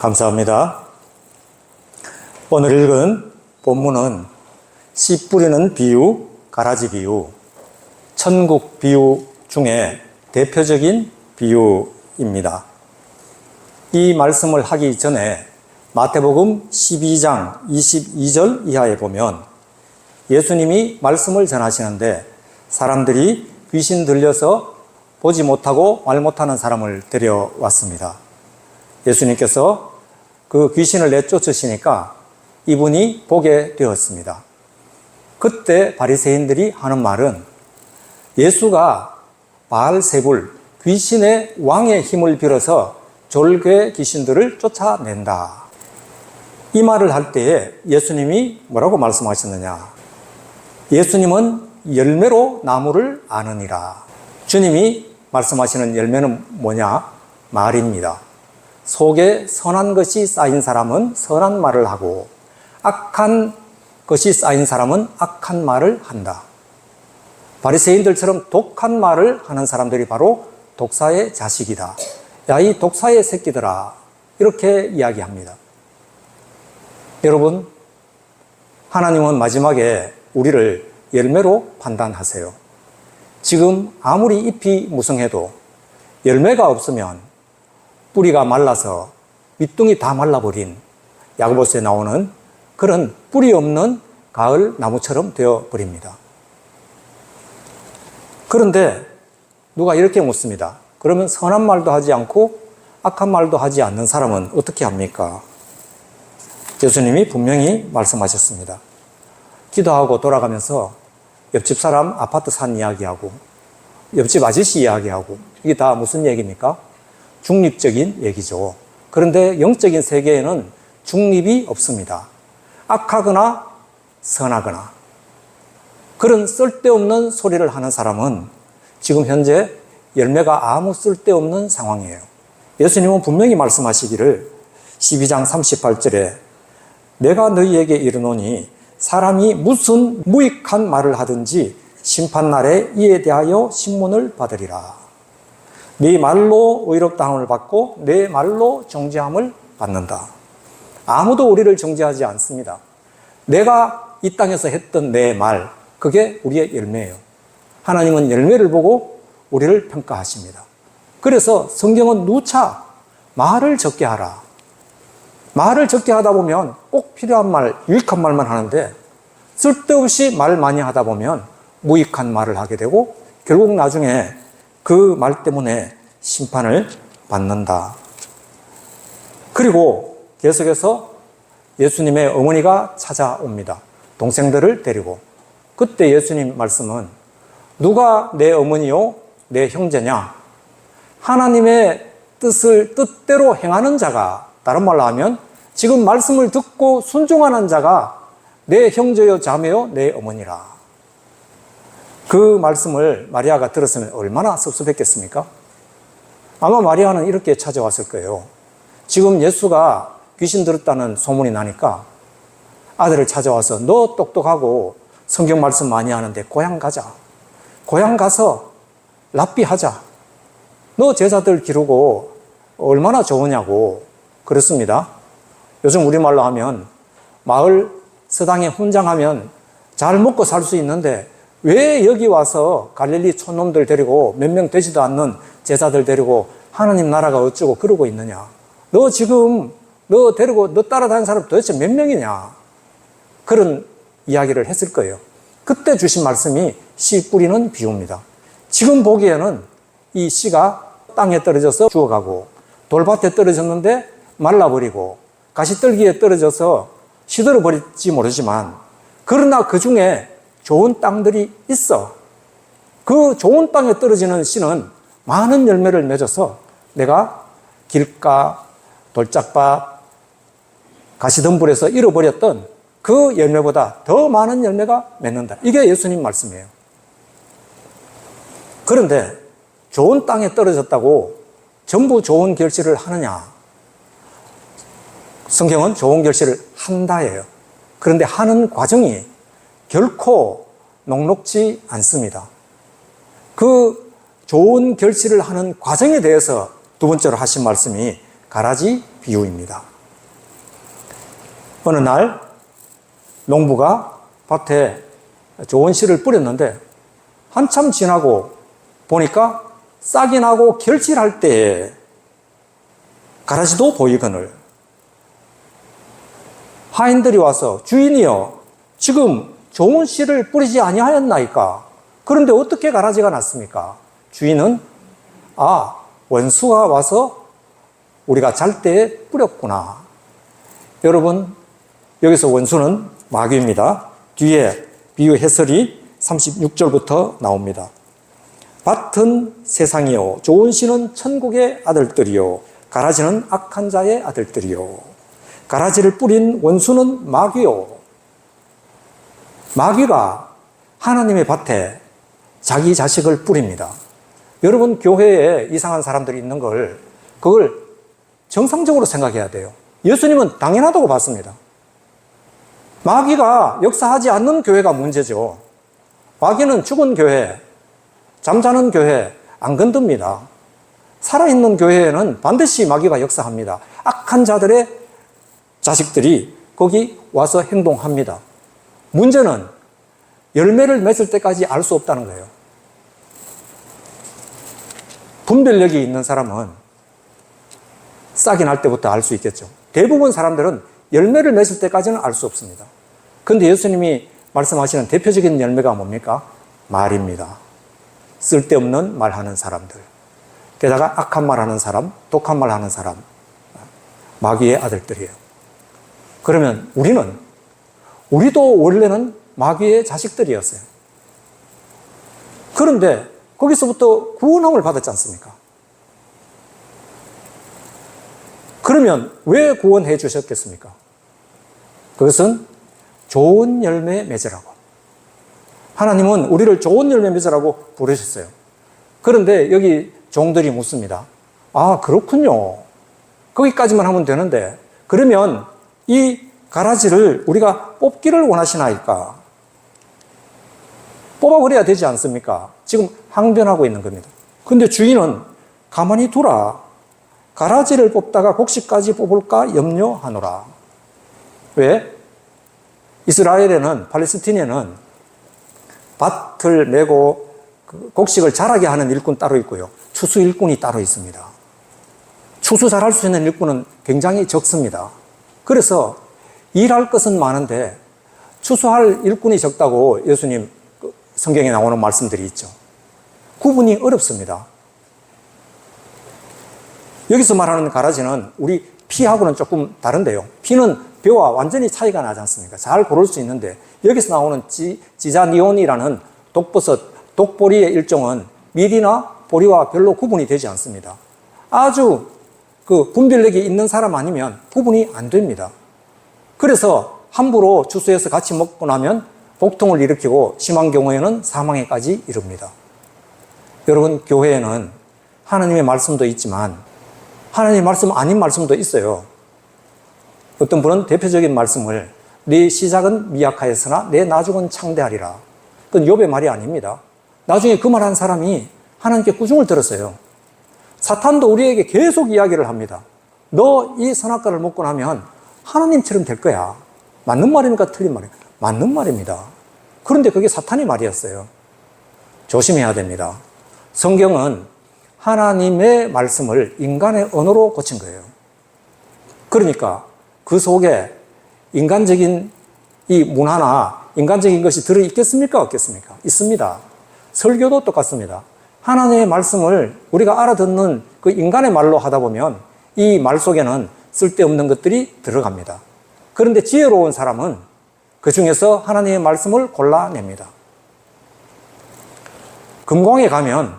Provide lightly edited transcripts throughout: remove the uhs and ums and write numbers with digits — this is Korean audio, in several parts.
감사합니다. 오늘 읽은 본문은 씨 뿌리는 비유, 가라지 비유, 천국 비유 중에 대표적인 비유입니다. 이 말씀을 하기 전에 마태복음 12장 22절 이하에 보면 예수님이 말씀을 전하시는데 사람들이 귀신 들려서 보지 못하고 말 못하는 사람을 데려왔습니다. 예수님께서 그 귀신을 내쫓으시니까 이분이 보게 되었습니다. 그때 바리새인들이 하는 말은 예수가 바알세불, 귀신의 왕의 힘을 빌어서 졸개 귀신들을 쫓아낸다. 이 말을 할 때에 예수님이 뭐라고 말씀하셨느냐? 예수님은 열매로 나무를 아느니라. 주님이 말씀하시는 열매는 뭐냐? 말입니다. 속에 선한 것이 쌓인 사람은 선한 말을 하고 악한 것이 쌓인 사람은 악한 말을 한다. 바리새인들처럼 독한 말을 하는 사람들이 바로 독사의 자식이다. 야, 이 독사의 새끼들아. 이렇게 이야기합니다. 여러분, 하나님은 마지막에 우리를 열매로 판단하세요. 지금 아무리 잎이 무성해도 열매가 없으면 뿌리가 말라서 밑둥이 다 말라버린 야고보서에 나오는 그런 뿌리 없는 가을 나무처럼 되어버립니다. 그런데 누가 이렇게 묻습니다. 그러면 선한 말도 하지 않고 악한 말도 하지 않는 사람은 어떻게 합니까? 예수님이 분명히 말씀하셨습니다. 기도하고 돌아가면서 옆집 사람 아파트 산 이야기하고 옆집 아저씨 이야기하고 이게 다 무슨 얘기입니까? 중립적인 얘기죠. 그런데 영적인 세계에는 중립이 없습니다. 악하거나 선하거나 그런 쓸데없는 소리를 하는 사람은 지금 현재 열매가 아무 쓸데없는 상황이에요. 예수님은 분명히 말씀하시기를 12장 38절에 내가 너희에게 이르노니 사람이 무슨 무익한 말을 하든지 심판날에 이에 대하여 신문을 받으리라. 네 말로 의롭다함을 받고 내 말로 정죄함을 받는다. 아무도 우리를 정죄하지 않습니다. 내가 이 땅에서 했던 내 말, 그게 우리의 열매예요. 하나님은 열매를 보고 우리를 평가하십니다. 그래서 성경은 누차 말을 적게 하라. 말을 적게 하다 보면 꼭 필요한 말, 유익한 말만 하는데 쓸데없이 말 많이 하다 보면 무익한 말을 하게 되고 결국 나중에 그 말 때문에 심판을 받는다. 그리고 계속해서 예수님의 어머니가 찾아옵니다. 동생들을 데리고. 그때 예수님 말씀은 누가 내 어머니요? 내 형제냐? 하나님의 뜻대로 행하는 자가, 다른 말로 하면 지금 말씀을 듣고 순종하는 자가 내 형제요 자매요 내 어머니라. 그 말씀을 마리아가 들었으면 얼마나 섭섭했겠습니까? 아마 마리아는 이렇게 찾아왔을 거예요. 지금 예수가 귀신 들었다는 소문이 나니까 아들을 찾아와서 너 똑똑하고 성경 말씀 많이 하는데 고향 가자. 고향 가서 랍비하자. 너 제자들 기르고 얼마나 좋으냐고 그랬습니다. 요즘 우리말로 하면 마을 서당에 훈장하면 잘 먹고 살 수 있는데 왜 여기 와서 갈릴리 촌놈들 데리고 몇 명 되지도 않는 제자들 데리고 하나님 나라가 어쩌고 그러고 있느냐. 너 지금 너 데리고 너 따라다니는 사람 도대체 몇 명이냐. 그런 이야기를 했을 거예요. 그때 주신 말씀이 씨 뿌리는 비유입니다. 지금 보기에는 이 씨가 땅에 떨어져서 죽어가고 돌밭에 떨어졌는데 말라버리고 가시떨기에 떨어져서 시들어버릴지 모르지만 그러나 그 중에 좋은 땅들이 있어. 그 좋은 땅에 떨어지는 씨는 많은 열매를 맺어서 내가 길가, 돌짝밭, 가시덤불에서 잃어버렸던 그 열매보다 더 많은 열매가 맺는다. 이게 예수님 말씀이에요. 그런데 좋은 땅에 떨어졌다고 전부 좋은 결실을 하느냐? 성경은 좋은 결실을 한다예요. 그런데 하는 과정이 결코 녹록지 않습니다. 그 좋은 결실을 하는 과정에 대해서 두 번째로 하신 말씀이 가라지 비유입니다. 어느 날 농부가 밭에 좋은 씨를 뿌렸는데 한참 지나고 보니까 싹이 나고 결실할 때에 가라지도 보이거늘 하인들이 와서 주인이여 지금 좋은 씨를 뿌리지 아니하였나이까? 그런데 어떻게 가라지가 났습니까? 주인은 원수가 와서 우리가 잘 때에 뿌렸구나. 여러분, 여기서 원수는 마귀입니다. 뒤에 비유 해설이 36절부터 나옵니다. 밭은 세상이요 좋은 씨는 천국의 아들들이요 가라지는 악한 자의 아들들이요 가라지를 뿌린 원수는 마귀요. 마귀가 하나님의 밭에 자기 자식을 뿌립니다. 여러분, 교회에 이상한 사람들이 있는 그걸 정상적으로 생각해야 돼요. 예수님은 당연하다고 봤습니다. 마귀가 역사하지 않는 교회가 문제죠. 마귀는 죽은 교회, 잠자는 교회 안 건듭니다. 살아있는 교회에는 반드시 마귀가 역사합니다. 악한 자들의 자식들이 거기 와서 행동합니다. 문제는 열매를 맺을 때까지 알 수 없다는 거예요. 분별력이 있는 사람은 싹이 날 때부터 알 수 있겠죠. 대부분 사람들은 열매를 맺을 때까지는 알 수 없습니다. 그런데 예수님이 말씀하시는 대표적인 열매가 뭡니까? 말입니다. 쓸데없는 말하는 사람들. 게다가 악한 말하는 사람, 독한 말하는 사람, 마귀의 아들들이에요. 그러면 우리도 원래는 마귀의 자식들이었어요. 그런데 거기서부터 구원함을 받았지 않습니까? 그러면 왜 구원해 주셨겠습니까? 그것은 좋은 열매 맺으라고. 하나님은 우리를 좋은 열매 맺으라고 부르셨어요. 그런데 여기 종들이 묻습니다. 그렇군요. 거기까지만 하면 되는데 그러면 이 가라지를 우리가 뽑기를 원하시나이까? 뽑아버려야 되지 않습니까? 지금 항변하고 있는 겁니다. 근데 주인은 가만히 두라. 가라지를 뽑다가 곡식까지 뽑을까 염려하노라. 왜? 이스라엘에는, 팔레스틴에는 밭을 메고 곡식을 자라게 하는 일꾼 따로 있고요. 추수 일꾼이 따로 있습니다. 추수 잘할 수 있는 일꾼은 굉장히 적습니다. 그래서 일할 것은 많은데 추수할 일꾼이 적다고 예수님 성경에 나오는 말씀들이 있죠. 구분이 어렵습니다. 여기서 말하는 가라지는 우리 피하고는 조금 다른데요. 피는 벼와 완전히 차이가 나지 않습니까? 잘 고를 수 있는데 여기서 나오는 지자니온이라는 독버섯, 독보리의 일종은 밀이나 보리와 별로 구분이 되지 않습니다. 아주 분별력이 있는 사람 아니면 구분이 안 됩니다. 그래서 함부로 추수해서 같이 먹고 나면 복통을 일으키고 심한 경우에는 사망에까지 이릅니다. 여러분, 교회에는 하나님의 말씀도 있지만 하나님의 말씀 아닌 말씀도 있어요. 어떤 분은 대표적인 말씀을 네 시작은 미약하였으나 내 나중은 창대하리라. 그건 욥의 말이 아닙니다. 나중에 그 말한 사람이 하나님께 꾸중을 들었어요. 사탄도 우리에게 계속 이야기를 합니다. 너 이 선악과를 먹고 나면 하나님처럼 될 거야. 맞는 말입니까? 틀린 말입니까? 맞는 말입니다. 그런데 그게 사탄의 말이었어요. 조심해야 됩니다. 성경은 하나님의 말씀을 인간의 언어로 고친 거예요. 그러니까 그 속에 인간적인 이 문화나 인간적인 것이 들어있겠습니까? 없겠습니까? 있습니다. 설교도 똑같습니다. 하나님의 말씀을 우리가 알아듣는 그 인간의 말로 하다 보면 이 말 속에는 쓸데없는 것들이 들어갑니다. 그런데 지혜로운 사람은 그 중에서 하나님의 말씀을 골라냅니다. 금광에 가면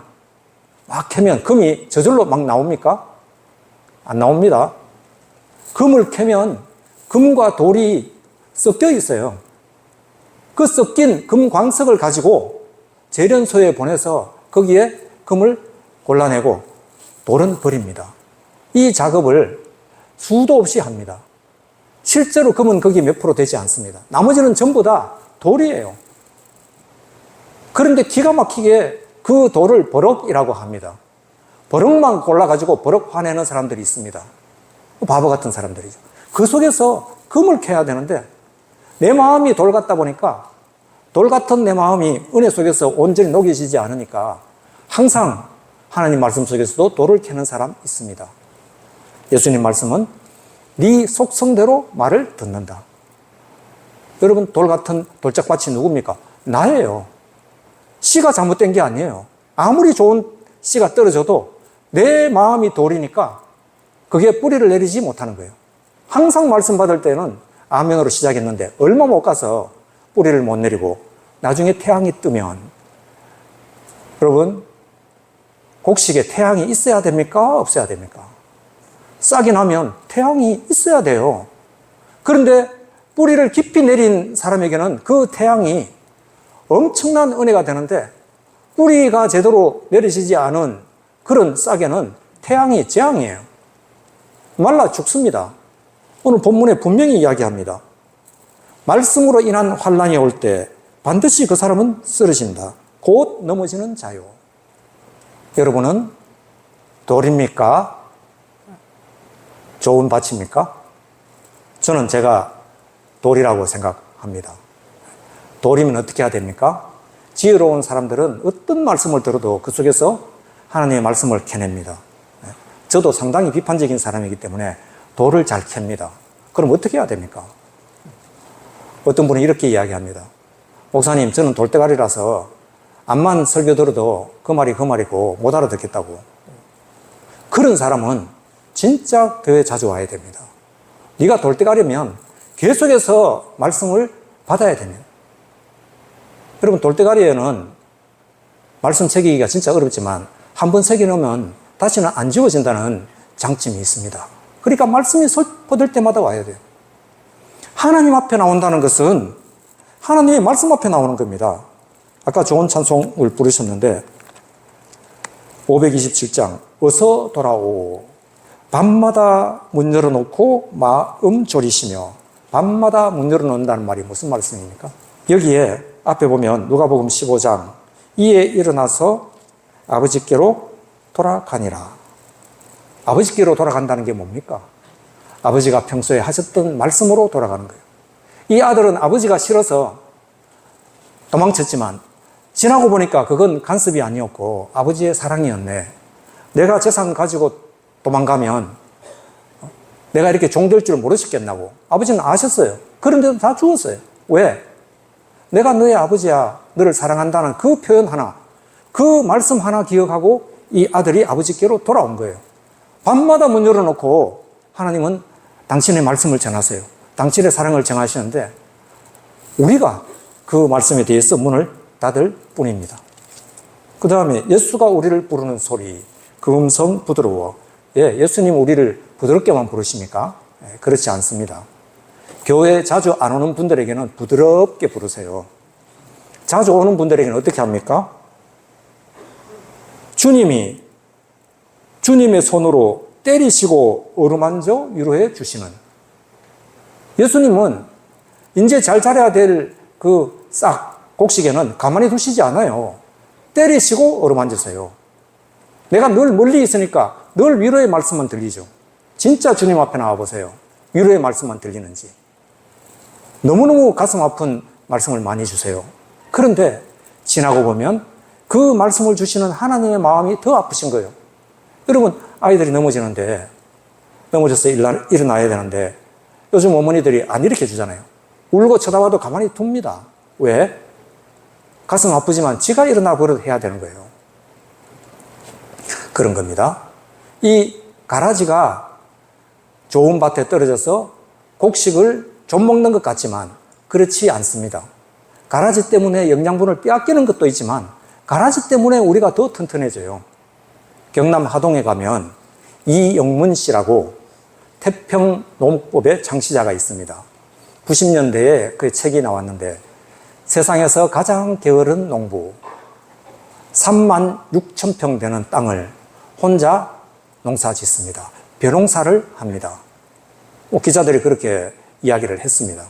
막 캐면 금이 저절로 막 나옵니까? 안 나옵니다. 금을 캐면 금과 돌이 섞여 있어요. 그 섞인 금 광석을 가지고 재련소에 보내서 거기에 금을 골라내고 돌은 버립니다. 이 작업을 수도 없이 합니다. 실제로 금은 거기 몇 프로 되지 않습니다. 나머지는 전부 다 돌이에요. 그런데 기가 막히게 그 돌을 버럭이라고 합니다. 버럭만 골라가지고 버럭 화내는 사람들이 있습니다. 바보 같은 사람들이죠. 그 속에서 금을 캐야 되는데 내 마음이 돌 같다 보니까 돌 같은 내 마음이 은혜 속에서 온전히 녹여지지 않으니까 항상 하나님 말씀 속에서도 돌을 캐는 사람 있습니다. 예수님 말씀은 네 속성대로 말을 듣는다. 여러분, 돌 같은 돌짝밭이 누굽니까? 나예요. 씨가 잘못된 게 아니에요. 아무리 좋은 씨가 떨어져도 내 마음이 돌이니까 그게 뿌리를 내리지 못하는 거예요. 항상 말씀 받을 때는 아멘으로 시작했는데 얼마 못 가서 뿌리를 못 내리고 나중에 태양이 뜨면, 여러분, 곡식에 태양이 있어야 됩니까? 없어야 됩니까? 싹이 나면 태양이 있어야 돼요. 그런데 뿌리를 깊이 내린 사람에게는 그 태양이 엄청난 은혜가 되는데 뿌리가 제대로 내리시지 않은 그런 싹에는 태양이 재앙이에요. 말라 죽습니다. 오늘 본문에 분명히 이야기합니다. 말씀으로 인한 환난이 올 때 반드시 그 사람은 쓰러진다. 곧 넘어지는 자요. 여러분은 돌입니까? 좋은 밭입니까? 저는 제가 돌이라고 생각합니다. 돌이면 어떻게 해야 됩니까? 지혜로운 사람들은 어떤 말씀을 들어도 그 속에서 하나님의 말씀을 캐냅니다. 저도 상당히 비판적인 사람이기 때문에 돌을 잘 캡니다. 그럼 어떻게 해야 됩니까? 어떤 분은 이렇게 이야기합니다. 목사님, 저는 돌대가리라서 암만 설교 들어도 그 말이 그 말이고 못 알아듣겠다고. 그런 사람은 진짜 교회 자주 와야 됩니다. 네가 돌대가리면 계속해서 말씀을 받아야 됩니다. 여러분, 돌대가리에는 말씀 새기기가 진짜 어렵지만 한번 새겨놓으면 다시는 안 지워진다는 장점이 있습니다. 그러니까 말씀이 선포될 때마다 와야 돼요. 하나님 앞에 나온다는 것은 하나님의 말씀 앞에 나오는 겁니다. 아까 좋은 찬송을 부르셨는데 527장 어서 돌아오. 밤마다 문 열어놓고 마음 졸이시며. 밤마다 문 열어놓는다는 말이 무슨 말씀입니까? 여기에 앞에 보면 누가복음 15장 이에 일어나서 아버지께로 돌아가니라. 아버지께로 돌아간다는 게 뭡니까? 아버지가 평소에 하셨던 말씀으로 돌아가는 거예요. 이 아들은 아버지가 싫어서 도망쳤지만 지나고 보니까 그건 간섭이 아니었고 아버지의 사랑이었네. 내가 재산 가지고 도망가면 내가 이렇게 종될 줄 모르셨겠나고. 아버지는 아셨어요. 그런데도 다 죽었어요. 왜? 내가 너의 아버지야, 너를 사랑한다는 그 표현 하나, 그 말씀 하나 기억하고 이 아들이 아버지께로 돌아온 거예요. 밤마다 문 열어놓고 하나님은 당신의 말씀을 전하세요. 당신의 사랑을 전하시는데 우리가 그 말씀에 대해서 문을 닫을 뿐입니다. 그 다음에 예수가 우리를 부르는 소리, 그 음성 부드러워. 예, 예수님 우리를 부드럽게만 부르십니까? 예, 그렇지 않습니다. 교회 자주 안 오는 분들에게는 부드럽게 부르세요. 자주 오는 분들에게는 어떻게 합니까? 주님이 주님의 손으로 때리시고 어루만져 위로해 주시는. 예수님은 이제 잘 자라야 될 그 싹 곡식에는 가만히 두시지 않아요. 때리시고 어루만지세요. 내가 늘 멀리 있으니까 늘 위로의 말씀만 들리죠. 진짜 주님 앞에 나와보세요. 위로의 말씀만 들리는지. 너무너무 가슴 아픈 말씀을 많이 주세요. 그런데 지나고 보면 그 말씀을 주시는 하나님의 마음이 더 아프신 거예요. 여러분, 아이들이 넘어지는데, 넘어져서 일어나야 되는데 요즘 어머니들이 안 일으켜 주잖아요. 울고 쳐다봐도 가만히 둡니다. 왜? 가슴 아프지만 지가 일어나 버릇해야 되는 거예요. 그런 겁니다. 이 가라지가 좋은 밭에 떨어져서 곡식을 좀 먹는 것 같지만 그렇지 않습니다. 가라지 때문에 영양분을 빼앗기는 것도 있지만 가라지 때문에 우리가 더 튼튼해져요. 경남 하동에 가면 이영문 씨라고 태평농법의 창시자가 있습니다. 90년대에 그 책이 나왔는데 세상에서 가장 게으른 농부, 3만 6천 평 되는 땅을 혼자 농사 짓습니다. 벼농사를 합니다. 기자들이 그렇게 이야기를 했습니다.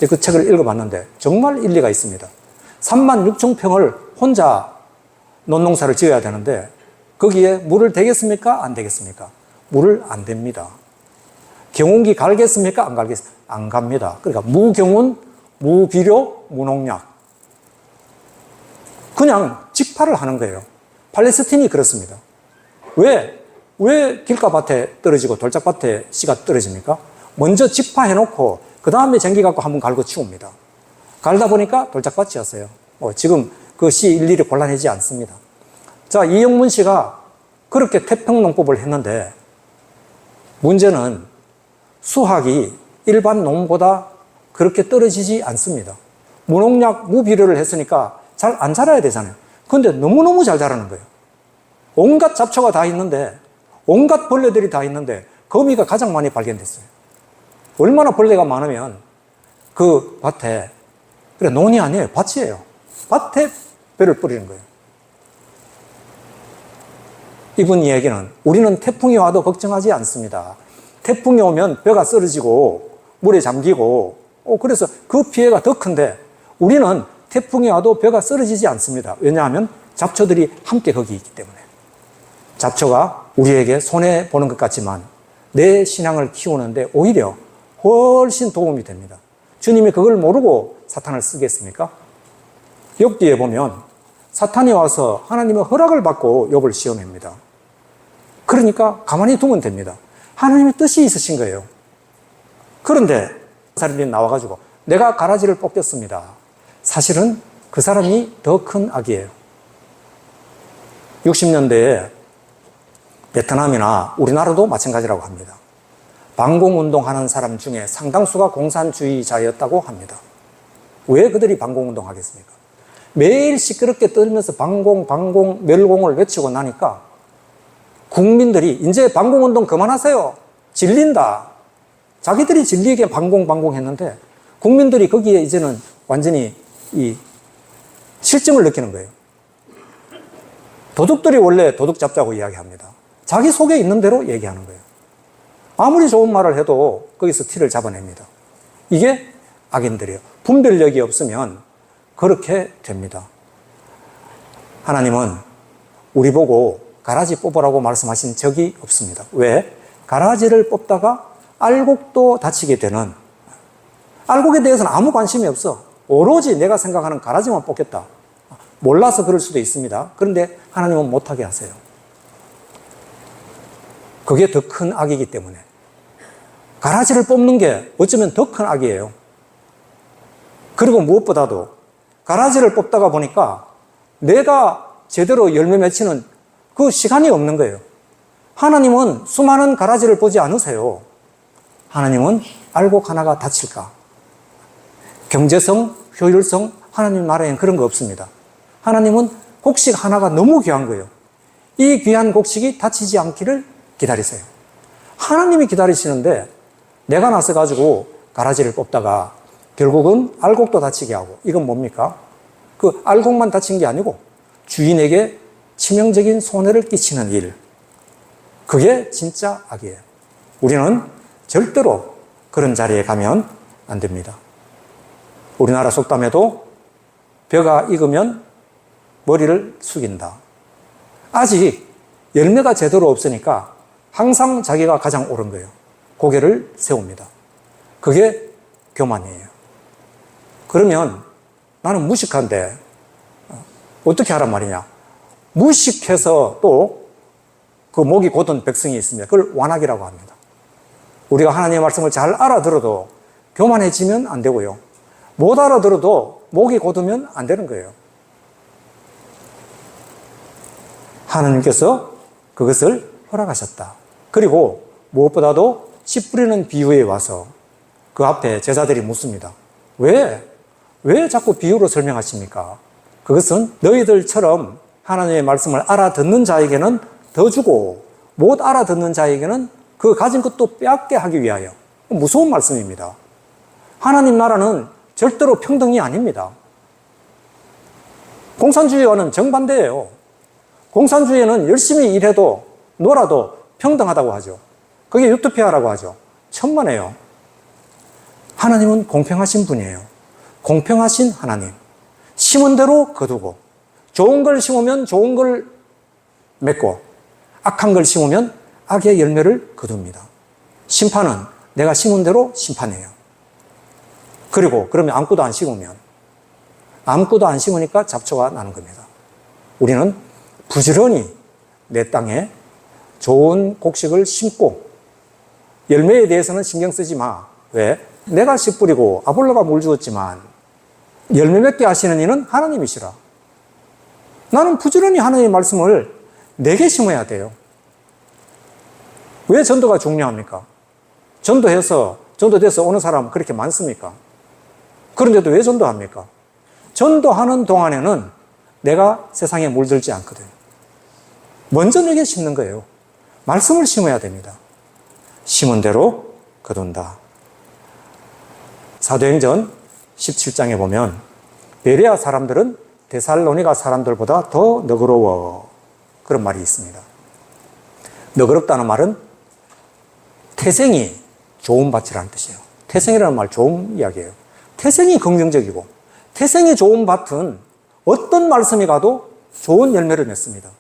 그 책을 읽어봤는데 정말 일리가 있습니다. 3만 6천 평을 혼자 논농사를 지어야 되는데 거기에 물을 대겠습니까? 안 되겠습니까? 물을 안 댑니다. 경운기 갈겠습니까? 안 갈겠습니까? 안 갑니다. 그러니까 무경운, 무비료, 무농약. 그냥 직파를 하는 거예요. 팔레스틴이 그렇습니다. 왜 길가밭에 떨어지고 돌짝밭에 씨가 떨어집니까? 먼저 직파해놓고 그 다음에 쟁기 갖고 한번 갈고 치웁니다. 갈다 보니까 돌짝밭이었어요. 지금 그 씨 일일이 곤란하지 않습니다. 자, 이영문 씨가 그렇게 태평농법을 했는데 문제는 수확이 일반 농보다 그렇게 떨어지지 않습니다. 무농약, 무비료를 했으니까 잘 안 자라야 되잖아요. 그런데 너무너무 잘 자라는 거예요. 온갖 잡초가 다 있는데, 온갖 벌레들이 다 있는데 거미가 가장 많이 발견됐어요. 얼마나 벌레가 많으면 그 밭에, 그래 논이 아니에요, 밭이에요. 밭에 벼를 뿌리는 거예요. 이분 이야기는 우리는 태풍이 와도 걱정하지 않습니다. 태풍이 오면 벼가 쓰러지고 물에 잠기고 그래서 그 피해가 더 큰데 우리는 태풍이 와도 벼가 쓰러지지 않습니다. 왜냐하면 잡초들이 함께 거기 있기 때문에. 잡초가 우리에게 손해보는 것 같지만 내 신앙을 키우는데 오히려 훨씬 도움이 됩니다. 주님이 그걸 모르고 사탄을 쓰겠습니까? 욥기에 보면 사탄이 와서 하나님의 허락을 받고 욥을 시험합니다. 그러니까 가만히 두면 됩니다. 하나님의 뜻이 있으신 거예요. 그런데 사람들이 나와가지고 내가 가라지를 뽑겠습니다. 사실은 그 사람이 더 큰 악이에요. 60년대에 베트남이나 우리나라도 마찬가지라고 합니다. 반공운동하는 사람 중에 상당수가 공산주의자였다고 합니다. 왜 그들이 반공운동 하겠습니까? 매일 시끄럽게 떨면서 반공, 멸공을 외치고 나니까 국민들이 이제 반공운동 그만하세요. 질린다. 자기들이 질리게 반공 했는데 국민들이 거기에 이제는 완전히 이 실증을 느끼는 거예요. 도둑들이 원래 도둑 잡자고 이야기합니다. 자기 속에 있는 대로 얘기하는 거예요. 아무리 좋은 말을 해도 거기서 티를 잡아냅니다. 이게 악인들이에요. 분별력이 없으면 그렇게 됩니다. 하나님은 우리 보고 가라지 뽑으라고 말씀하신 적이 없습니다. 왜? 가라지를 뽑다가 알곡도 다치게 되는, 알곡에 대해서는 아무 관심이 없어. 오로지 내가 생각하는 가라지만 뽑겠다. 몰라서 그럴 수도 있습니다. 그런데 하나님은 못하게 하세요. 그게 더 큰 악이기 때문에. 가라지를 뽑는 게 어쩌면 더 큰 악이에요. 그리고 무엇보다도 가라지를 뽑다가 보니까 내가 제대로 열매 맺히는 그 시간이 없는 거예요. 하나님은 수많은 가라지를 보지 않으세요. 하나님은 알곡 하나가 다칠까? 경제성, 효율성, 하나님 나라에는 그런 거 없습니다. 하나님은 곡식 하나가 너무 귀한 거예요. 이 귀한 곡식이 다치지 않기를 기다리세요. 하나님이 기다리시는데 내가 나서가지고 가라지를 뽑다가 결국은 알곡도 다치게 하고, 이건 뭡니까? 그 알곡만 다친 게 아니고 주인에게 치명적인 손해를 끼치는 일. 그게 진짜 악이에요. 우리는 절대로 그런 자리에 가면 안 됩니다. 우리나라 속담에도 벼가 익으면 머리를 숙인다. 아직 열매가 제대로 없으니까 항상 자기가 가장 옳은 거예요. 고개를 세웁니다. 그게 교만이에요. 그러면 나는 무식한데 어떻게 하란 말이냐? 무식해서 또 그 목이 곧은 백성이 있습니다. 그걸 완악이라고 합니다. 우리가 하나님의 말씀을 잘 알아들어도 교만해지면 안 되고요. 못 알아들어도 목이 곧으면 안 되는 거예요. 하나님께서 그것을 허락하셨다. 그리고 무엇보다도 씨 뿌리는 비유에 와서 그 앞에 제자들이 묻습니다. 왜 자꾸 비유로 설명하십니까? 그것은 너희들처럼 하나님의 말씀을 알아듣는 자에게는 더 주고 못 알아듣는 자에게는 그 가진 것도 빼앗게 하기 위하여. 무서운 말씀입니다. 하나님 나라는 절대로 평등이 아닙니다. 공산주의와는 정반대예요. 공산주의는 열심히 일해도 놀아도 평등하다고 하죠. 그게 유토피아라고 하죠. 천만에요. 하나님은 공평하신 분이에요. 공평하신 하나님. 심은 대로 거두고, 좋은 걸 심으면 좋은 걸 맺고, 악한 걸 심으면 악의 열매를 거둡니다. 심판은 내가 심은 대로 심판해요. 그리고 그러면 아무것도 안 심으면 아무것도 안 심으니까 잡초가 나는 겁니다. 우리는 부지런히 내 땅에 좋은 곡식을 심고 열매에 대해서는 신경 쓰지 마. 왜? 내가 씨 뿌리고 아볼로가 물 주었지만 열매 맺게 하시는 이는 하나님이시라. 나는 부지런히 하나님의 말씀을 내게 심어야 돼요. 왜 전도가 중요합니까? 전도돼서 오는 사람 그렇게 많습니까? 그런데도 왜 전도합니까? 전도하는 동안에는 내가 세상에 물들지 않거든요. 먼저 내게 심는 거예요. 말씀을 심어야 됩니다. 심은 대로 거둔다. 사도행전 17장에 보면 베레아 사람들은 데살로니가 사람들보다 더 너그러워. 그런 말이 있습니다. 너그럽다는 말은 태생이 좋은 밭이라는 뜻이에요. 태생이라는 말 좋은 이야기예요. 태생이 긍정적이고 태생이 좋은 밭은 어떤 말씀이 가도 좋은 열매를 맺습니다.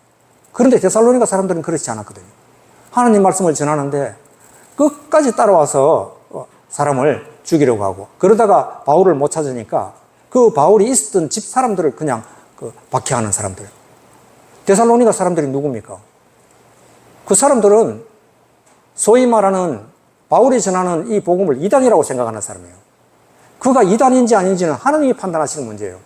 그런데 데살로니가 사람들은 그렇지 않았거든요. 하나님 말씀을 전하는데 끝까지 따라와서 사람을 죽이려고 하고 그러다가 바울을 못 찾으니까 그 바울이 있었던 집 사람들을 그냥 박해하는 사람들. 데살로니가 사람들이 누굽니까? 그 사람들은 소위 말하는 바울이 전하는 이 복음을 이단이라고 생각하는 사람이에요. 그가 이단인지 아닌지는 하나님이 판단하시는 문제예요.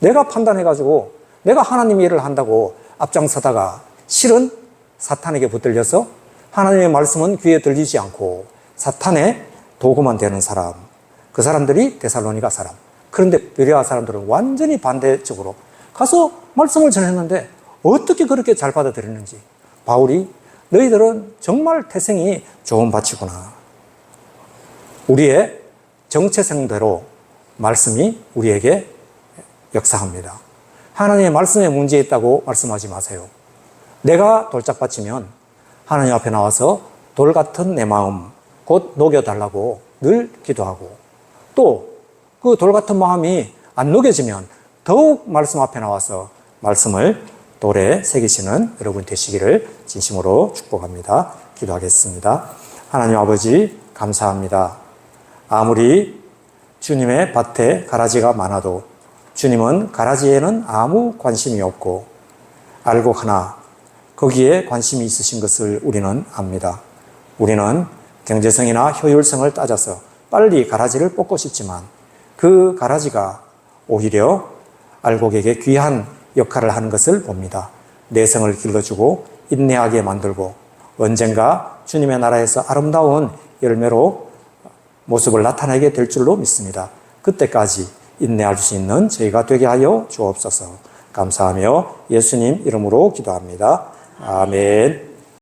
내가 판단해가지고 내가 하나님의 일을 한다고 앞장서다가 실은 사탄에게 붙들려서 하나님의 말씀은 귀에 들리지 않고 사탄의 도구만 되는 사람. 그 사람들이 데살로니가 사람. 그런데 베레아 사람들은 완전히 반대쪽으로 가서 말씀을 전했는데 어떻게 그렇게 잘 받아들였는지. 바울이 너희들은 정말 태생이 좋은 밭이구나. 우리의 정체성대로 말씀이 우리에게 역사합니다. 하나님의 말씀에 문제 있다고 말씀하지 마세요. 내가 돌짝밭이면 하나님 앞에 나와서 돌 같은 내 마음 곧 녹여달라고 늘 기도하고 또 그 돌 같은 마음이 안 녹여지면 더욱 말씀 앞에 나와서 말씀을 돌에 새기시는 여러분 되시기를 진심으로 축복합니다. 기도하겠습니다. 하나님 아버지 감사합니다. 아무리 주님의 밭에 가라지가 많아도 주님은 가라지에는 아무 관심이 없고 알고 하나 거기에 관심이 있으신 것을 우리는 압니다. 우리는 경제성이나 효율성을 따져서 빨리 가라지를 뽑고 싶지만 그 가라지가 오히려 알곡에게 귀한 역할을 하는 것을 봅니다. 내성을 길러주고 인내하게 만들고 언젠가 주님의 나라에서 아름다운 열매로 모습을 나타내게 될 줄로 믿습니다. 그때까지 인내할 수 있는 저희가 되게 하여 주옵소서. 감사하며 예수님 이름으로 기도합니다. 아멘.